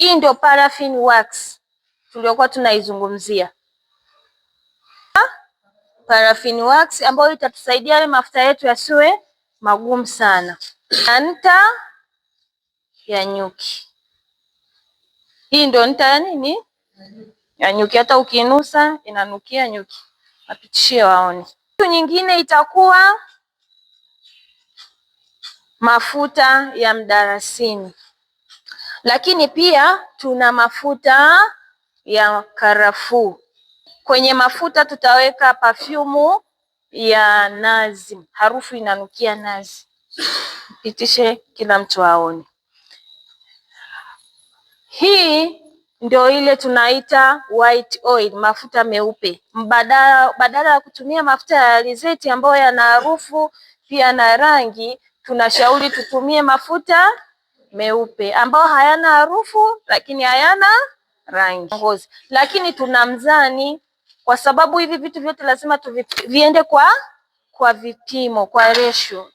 Hii ndio paraffin wax tuliokuwa tunaizungumzia. Paraffin wax ambayo itatusaidia yale mafuta yetu yasiwe magumu sana. Na nta ya nyuki. Hii ndio nta ya nini? Ya nyuki. Hata ukinusa inanukia nyuki. Napitishie waone. Kitu nyingine itakuwa mafuta ya mdalasini. Lakini pia tuna mafuta ya karafuu. Kwenye mafuta tutaweka perfume ya nazi. Harufu inanukia nazi. Pitishe kila mtu aone. Hii ndio ile tunaita white oil, mafuta meupe. Badala ya kutumia mafuta ya alizeti ambayo yana harufu pia na rangi, tunashauri tutumie mafuta meupe ambayo hayana harufu lakini hayana rangi. Lakini tuna mzani kwa sababu hivi vitu vyote lazima viende kwa vipimo, kwa ratio.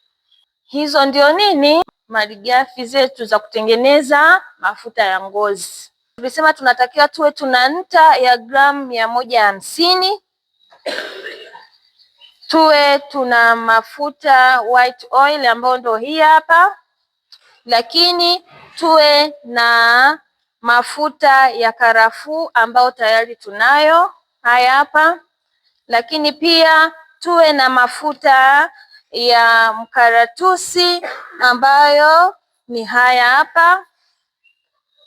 Hizo ndio nini? Malighafi zetu za kutengeneza mafuta ya ngozi. Tulisema tunatakiwa tuwe tuna nta ya gramu 150. Tuwe tuna mafuta white oil ambayo ndio hii hapa. Lakini tuwe na mafuta ya karafuu ambayo tayari tunayo haya hapa. Lakini pia tuwe na mafuta ya mkaratusi ambayo ni haya hapa.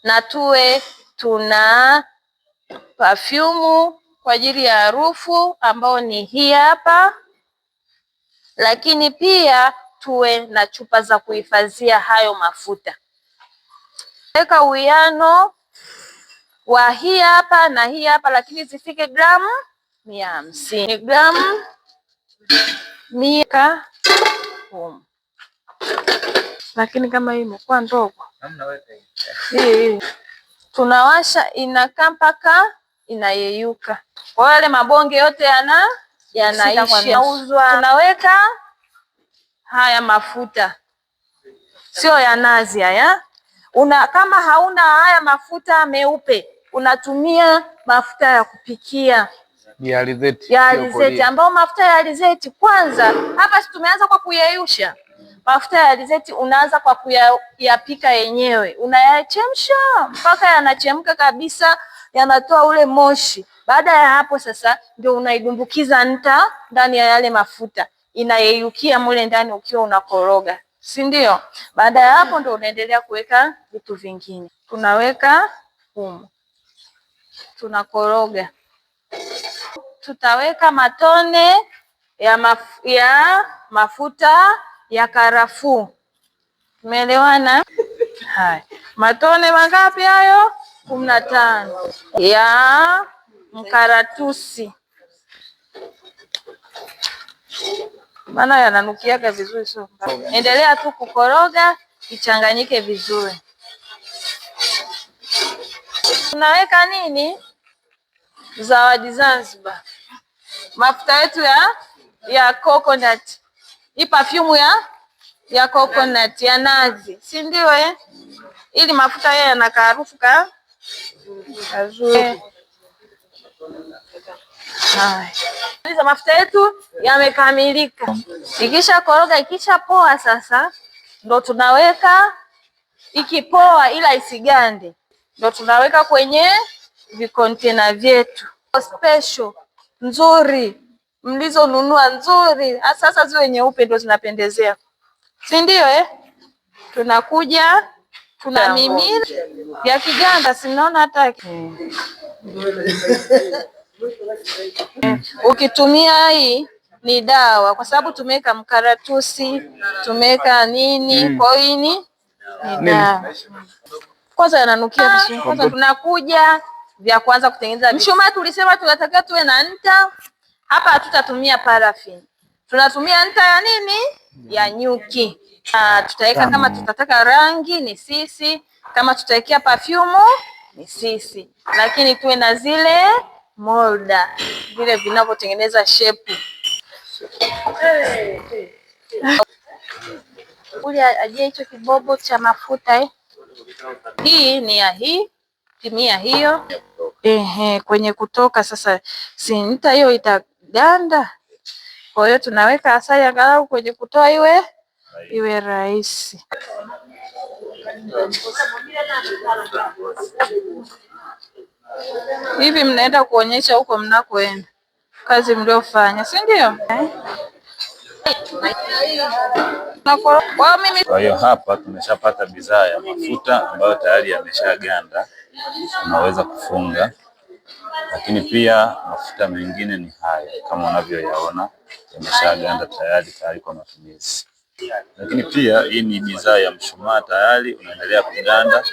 Na tuwe tuna perfume kwa ajili ya harufu ambao ni hii hapa. Lakini pia tuwe na chupa za kuhifadhia hayo mafuta. Weka uwiano wa hii hapa na hii hapa, lakini zifike gramu 150. Gramu 100. Lakini kama hii imekuwa ndogo, hii tunawasha, inakaa mpaka inayeyuka. Kwa yale mabonge yote yanaisha. Tunaweka haya mafuta, sio ya nazi haya. Kama hauna haya mafuta meupe, unatumia mafuta ya kupikia ya alizeti, ambao mafuta ya alizeti kwanza hapa tumeanza kwa kuyeyusha. Mafuta ya alizeti unaanza kwa kuyapika yenyewe. Unayachemsha mpaka yanachemka kabisa, yanatoa ule moshi. Baada ya hapo sasa ndio unaidumbukiza nta ndani ya yale mafuta. Inayeyukia mule ndani ukiwa unakoroga. Si ndio? Baada ya hapo ndio unaendelea kuweka vitu vingine. Tunaweka humu. Tunakoroga. Tutaweka matone ya mafuta ya karafuu. Umeelewana? Haya. Matone mangapi hayo? 15. Ya mkaratusi. Maana yananukiaga vizuri sio? Endelea tu kukoroga ichanganyike vizuri. Tunaweka nini? Zawadi Zanzibar. Mafuta yetu ya coconut. Hii perfume ya coconut ya nazi. Si ndio Ili mafuta yeye yanakaa harufu kazuri. Haya. Mafuta yetu yamekamilika. Ikisha koroga, ikisha poa sasa ndo tunaweka, ikipoa ila isigande, ndo tunaweka kwenye vikontena vyetu special nzuri mlizonunua nzuri. Sasa ziwe nyeupe ndo zinapendezea. Si ndio Tunakuja tunamimina ya kiganda, sinaona hata ukitumia hii ni dawa, kwa sababu tumeweka mkaratusi, tumeweka nini, kwa hiyo ni dawa. Kwanza yananukia vizuri. Kwanza tunakuja vya kwanza kutengeneza mshumaa. Tulisema tunataka tuwe na nta. Hapa hatutatumia paraffin. Tunatumia nta ya nini? Ya nyuki. Tutaweka kama tutataka rangi ni sisi, kama tutawekea perfume ni sisi, lakini tuwe na zile molda vile vinavyotengeneza shape. Ule aje hicho kibobo cha mafuta Hii ni ya hii Timia hiyo. Kwenye kutoka sasa, si nta hiyo itaganda. Kwa hiyo tunaweka asali angalau kwenye kutoa iwe rahisi. Hivi mnaenda kuonyesha huko mnakoenda kazi mliofanya, si ndio? Kwa hiyo hapa tumeshapata bidhaa ya mafuta ambayo tayari yameshaganda, unaweza kufunga. Lakini pia mafuta mengine ni haya kama unavyoyaona, yameshaganda tayari kwa matumizi. Lakini pia hii ni bidhaa ya mshumaa, tayari unaendelea kuganda.